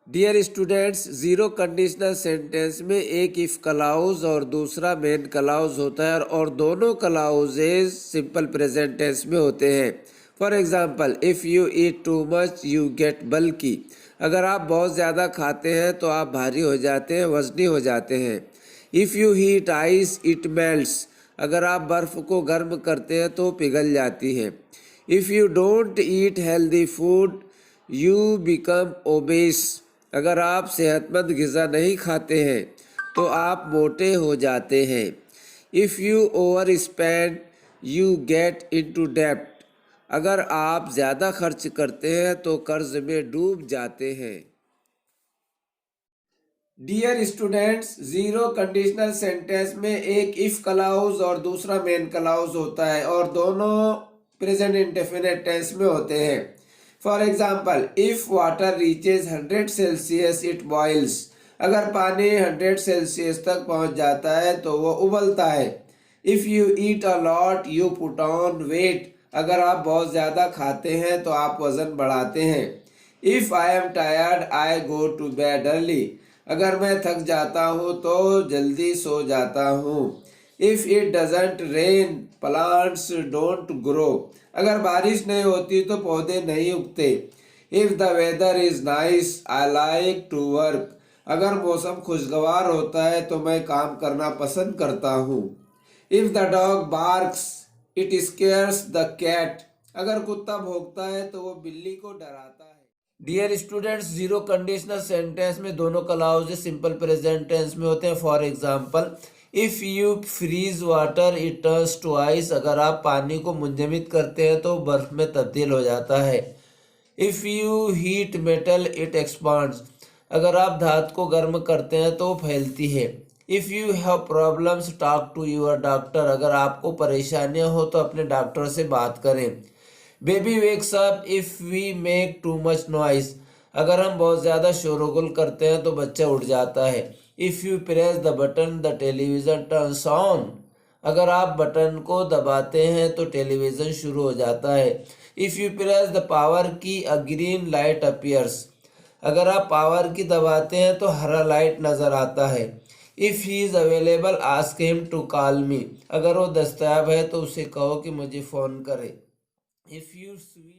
Dear students, zero conditional sentence में एक if clause और दूसरा मेन क्लाउज होता है और दोनों क्लाउजेज सिंपल प्रेजेंट टेंस में होते हैं। For example, if you eat too much you get bulky. अगर आप बहुत ज़्यादा खाते हैं तो आप भारी हो जाते हैं, वजनी हो जाते हैं। If you heat ice it melts. अगर आप बर्फ़ को गर्म करते हैं तो पिघल जाती है। If you don't eat healthy food you become obese. अगर आप सेहतमंद ग़िज़ा नहीं खाते हैं तो आप मोटे हो जाते हैं। If you over spend you get into डेब्ट। अगर आप ज़्यादा खर्च करते हैं तो कर्ज में डूब जाते हैं। Dear students, zero conditional sentence में एक इफ क्लाउज और दूसरा मेन क्लाउज होता है और दोनों प्रेजेंट इंडेफिनिट टेंस में होते हैं। For example, if water reaches 100 Celsius it boils. अगर पानी 100 सेल्सियस तक पहुंच जाता है तो वो उबलता है। If you eat a lot you put on weight. अगर आप बहुत ज़्यादा खाते हैं तो आप वजन बढ़ाते हैं। If I am tired I go to bed early. अगर मैं थक जाता हूँ तो जल्दी सो जाता हूँ। If it doesn't rain plants don't grow. अगर बारिश नहीं होती तो पौधे नहीं उगते। If the weather is nice I like to work. अगर मौसम खुशगवार होता है तो मैं काम करना पसंद करता हूँ। If the dog barks it scares the cat. अगर कुत्ता भौंकता है तो वो बिल्ली को डराता है। Dear students, zero conditional sentence में दोनों क्लाउज सिंपल प्रेजेंट टेंस में होते हैं। For example, if you freeze water it turns to ice. अगर आप पानी को मुंजमद करते हैं तो बर्फ में तब्दील हो जाता है। If you heat metal it expands. अगर आप धातु को गर्म करते हैं तो फैलती है। If you have problems talk to your doctor. अगर आपको परेशानियां हो तो अपने डॉक्टर से बात करें। Baby wakes up if we make too much noise. अगर हम बहुत ज़्यादा शोरगुल करते हैं तो बच्चा उठ जाता है। If you press the button the television turns on. अगर आप बटन को दबाते हैं तो टेलीविज़न शुरू हो जाता है। If you press the power की अ ग्रीन लाइट अपीयर्स। अगर आप पावर की दबाते हैं तो हरा लाइट नज़र आता है। If he is available ask him to call me. अगर वो दस्तयाब है तो उसे कहो कि मुझे फ़ोन करे। If you sweet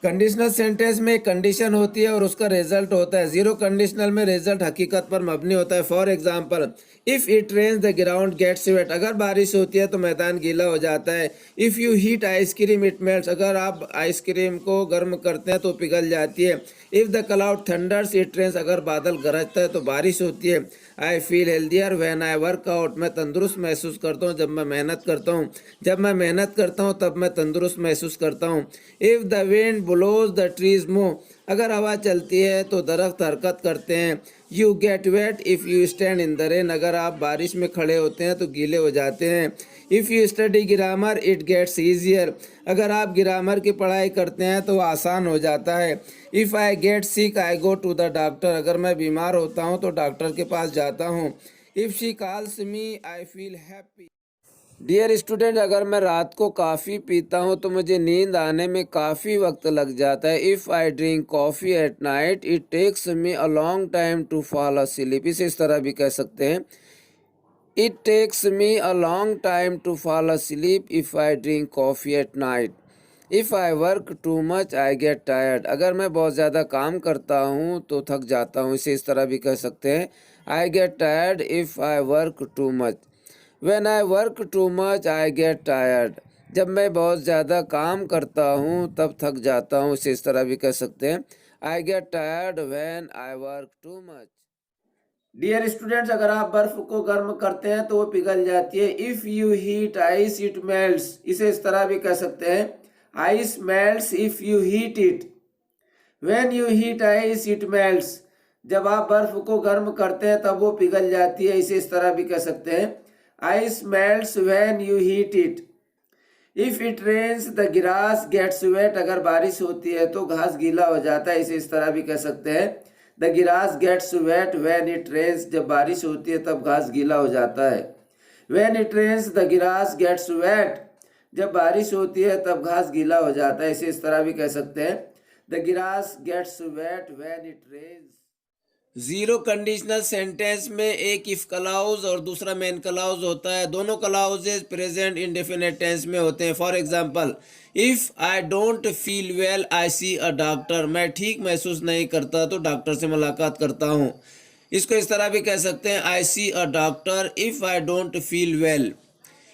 conditional sentence में एक कंडीशन होती है और उसका रिजल्ट होता है। जीरो कंडीशनल में रिजल्ट हकीकत पर मबनी होता है। For example, if it rains the ground gets wet. अगर बारिश होती है तो मैदान गीला हो जाता है। If you heat ice cream it melts. अगर आप आइसक्रीम को गर्म करते हैं तो पिघल जाती है। If the cloud thunders it rains. अगर बादल गरजता है तो बारिश होती है। I feel healthier when I work out. मैं तंदुरुस्त महसूस करता हूँ जब मैं मेहनत करता हूँ। जब मैं मेहनत करता हूँ तब मैं तंदुरुस्त महसूस करता हूँ। If the wind blows the trees move. अगर हवा चलती है तो दरख्त हरकत करते हैं। You get wet if you stand in the rain. अगर आप बारिश में खड़े होते हैं तो गीले हो जाते हैं। If you study grammar it gets easier. अगर आप ग्रामर की पढ़ाई करते हैं तो आसान हो जाता है। If I get sick I go to the doctor. अगर मैं बीमार होता हूँ तो डॉक्टर के पास जाता हूँ। If she calls me I feel happy. Dear student, अगर मैं रात को कॉफ़ी पीता हूँ तो मुझे नींद आने में काफ़ी वक्त लग जाता है। If I drink coffee at night it takes me a long time to fall asleep. इसे इस तरह भी कह सकते हैं, it takes me a long time to fall asleep if I drink coffee at night. If I work too much I get tired. अगर मैं बहुत ज़्यादा काम करता हूँ तो थक जाता हूँ। इसे इस तरह भी कह सकते हैं, I get tired if I work too much. When I work too much I get tired. जब मैं बहुत ज़्यादा काम करता हूँ तब थक जाता हूँ। इसे इस तरह भी कह सकते हैं, I get tired when I work too much. Dear students, अगर आप बर्फ को गर्म करते हैं तो वो पिघल जाती है। If you heat ice it melts. इसे इस तरह भी कह सकते हैं, ice melts if you heat it. When you heat ice it melts. जब आप बर्फ को गर्म करते हैं तब वो पिघल जाती है। इसे इस तरह भी कह सकते हैं, ice melts when you heat it. If it rains the grass gets wet. अगर बारिश होती है तो घास गीला हो जाता है। इसे इस तरह भी कह सकते हैं, the grass gets wet when it rains. जब बारिश होती है तब घास गीला हो जाता है। When it rains the grass gets wet. जब बारिश होती है तब घास गीला हो जाता है। इसे इस तरह भी कह सकते हैं, the grass gets wet when it rains. Zero conditional sentence में एक इफ क्लॉज और दूसरा मेन क्लॉज होता है। दोनों क्लॉजेज प्रेजेंट इंडेफिनिट टेंस में होते हैं। For example, if I don't feel well I see a doctor. मैं ठीक महसूस नहीं करता तो डॉक्टर से मुलाकात करता हूँ। इसको इस तरह भी कह सकते हैं, I see a doctor if I don't feel well.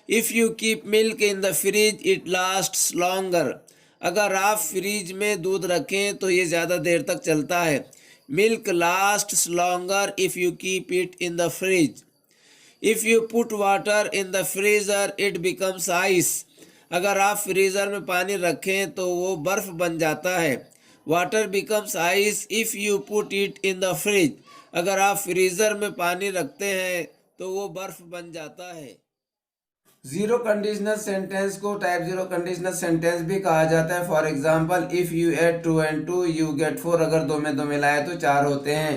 If you keep milk in the fridge it lasts longer. अगर आप फ्रिज में दूध रखें तो ये ज़्यादा देर तक चलता है। Milk lasts longer if you keep it in the fridge. If you put water in the freezer it becomes ice. अगर आप फ्रीज़र में पानी रखें तो वो बर्फ़ बन जाता है। Water becomes ice if you put it in the fridge. अगर आप फ्रीज़र में पानी रखते हैं तो वो बर्फ़ बन जाता है। जीरो कंडीशनल सेंटेंस को टाइप जीरो कंडीशनल सेंटेंस भी कहा जाता है। For example, if you add 2 and 2 you get 4। अगर दो में दो मिलाए तो चार होते हैं।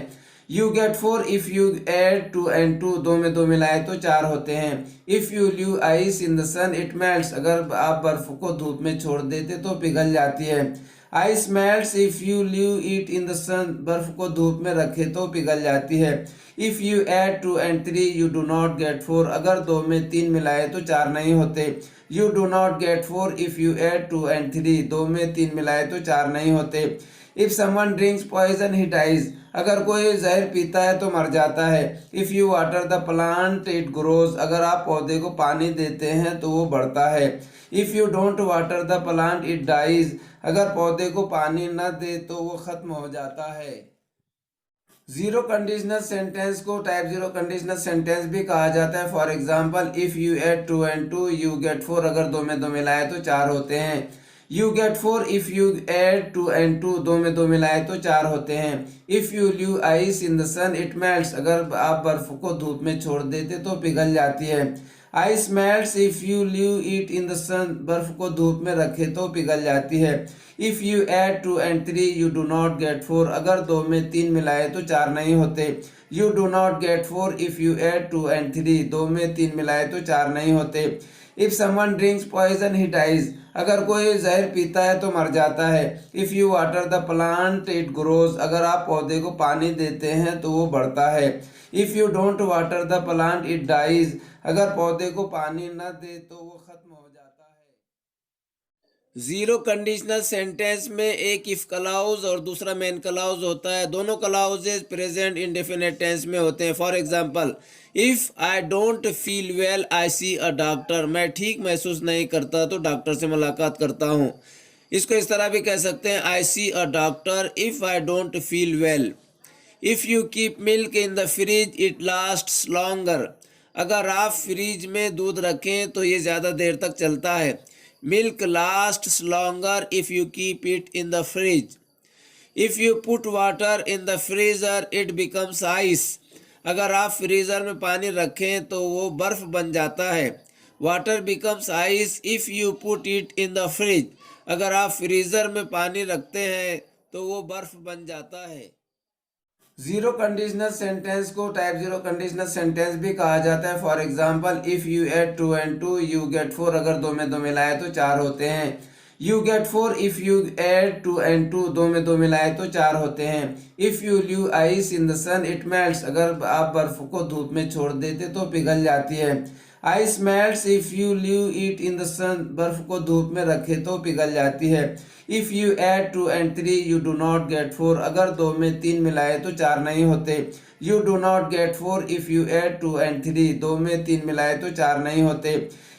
You get 4 if you add 2 and 2। दो में दो मिलाए तो चार होते हैं। If you leave ice in the sun it melts. अगर आप बर्फ को धूप में छोड़ देते तो पिघल जाती है। Ice melts if you leave it in the sun. बर्फ को धूप में रखे तो पिघल जाती है। If you add 2 and 3 you do not get 4। अगर दो में तीन मिलाए तो चार नहीं होते। You do not get 4 if you add 2 and 3। दो में तीन मिलाए तो चार नहीं होते। If someone drinks poison he dies. अगर कोई जहर पीता है तो मर जाता है। If you water the plant it grows. अगर आप पौधे को पानी देते हैं तो वो बढ़ता है। If you don't water the plant it dies. अगर पौधे को पानी न दे तो वो खत्म हो जाता है। जीरो कंडीशनल सेंटेंस को टाइप जीरो कंडीशनल सेंटेंस भी कहा जाता है। For example, if you add 2 and 2 you get 4। अगर दो में दो मिलाए तो चार होते हैं। You get 4 if you add 2 and 2। दो में दो मिलाए तो चार होते हैं। If you leave ice in the sun it melts. अगर आप बर्फ को धूप में छोड़ देते तो पिघल जाती है। Ice melts if you leave it in the sun. बर्फ को धूप में रखे तो पिघल जाती है। If you add 2 and 3 you do not get 4। अगर दो में तीन मिलाए तो चार नहीं होते। You do not get 4 if you add 2 and 3। दो में तीन मिलाए तो चार नहीं होते। If someone drinks poison he dies. अगर कोई जहर पीता है तो मर जाता है। If you water the plant it grows. अगर आप पौधे को पानी देते हैं तो वो बढ़ता है। If you don't water the plant it dies. अगर पौधे को पानी न दे तो वो खत्म हो जाता है। जीरो कंडीशनल सेंटेंस में एक इफ क्लॉज और दूसरा मेन क्लॉज होता है। दोनों क्लॉजेज प्रेजेंट इंडेफिनिट टेंस में होते हैं। For example, if I don't feel well I see a doctor. मैं ठीक महसूस नहीं करता तो डॉक्टर से मुलाकात करता हूँ। इसको इस तरह भी कह सकते हैं, I see a doctor if I don't feel well. If you keep milk in the fridge it lasts longer. अगर आप फ्रिज में दूध रखें तो ये ज़्यादा देर तक चलता है। Milk lasts longer if you keep it in the fridge. If you put water in the freezer it becomes ice. अगर आप फ्रीज़र में पानी रखें तो वो बर्फ़ बन जाता है। Water becomes ice if you put it in the fridge. अगर आप फ्रीज़र में पानी रखते हैं तो वो बर्फ़ बन जाता है। जीरो कंडीशनल सेंटेंस को टाइप जीरो कंडीशनल सेंटेंस भी कहा जाता है। For example, if you add 2 and 2 you get 4। अगर दो में दो मिलाए तो चार होते हैं। You get 4 if you add 2 and 2। दो में दो मिलाए तो चार होते हैं। If you leave ice in the sun it melts. अगर आप बर्फ को धूप में छोड़ देते तो पिघल जाती है। Ice melts if you leave it in the sun. बर्फ को धूप में रखे तो पिघल जाती है। If you add 2 and 3 you do not get 4। अगर दो में तीन मिलाए तो चार नहीं होते। You do not get 4 if you add 2 and 3। दो में तीन मिलाए तो चार नहीं होते।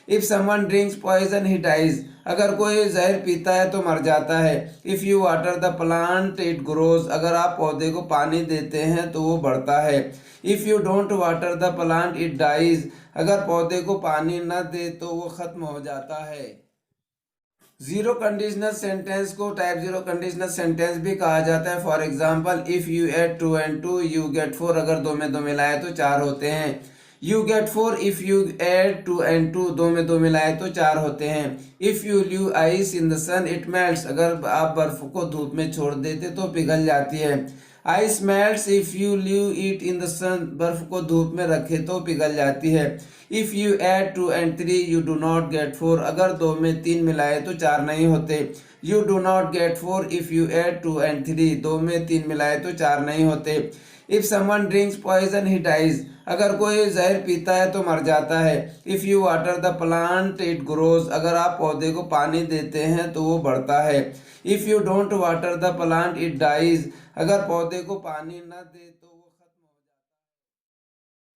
If someone drinks poison he dies. अगर कोई जहर पीता है तो मर जाता है। If you water the plant it grows. अगर आप पौधे को पानी देते हैं तो वो बढ़ता है। If you don't water the plant it dies. अगर पौधे को पानी न दे तो वो खत्म हो जाता है। जीरो कंडीशनल सेंटेंस को टाइप जीरो कंडीशनल सेंटेंस भी कहा जाता है। For example, if you add 2 and 2 you get 4। अगर दो में दो मिलाए तो चार होते हैं। You get 4 if you add 2 and 2। दो में दो मिलाए तो चार होते हैं। If you leave ice in the sun it melts. अगर आप बर्फ को धूप में छोड़ देते तो पिघल जाती है। Ice melts if you leave it in the sun. बर्फ को धूप में रखे तो पिघल जाती है। If you add 2 and 3 you do not get 4। अगर दो में तीन मिलाए तो चार नहीं होते। You do not get 4 if you add 2 and 3। दो में तीन मिलाए तो चार नहीं होते। If someone drinks poison he dies, अगर कोई जहर पीता है तो मर जाता है। If you water the plant it grows, अगर आप पौधे को पानी देते हैं तो वो बढ़ता है। If you don't water the plant it dies, अगर पौधे को पानी न दे तो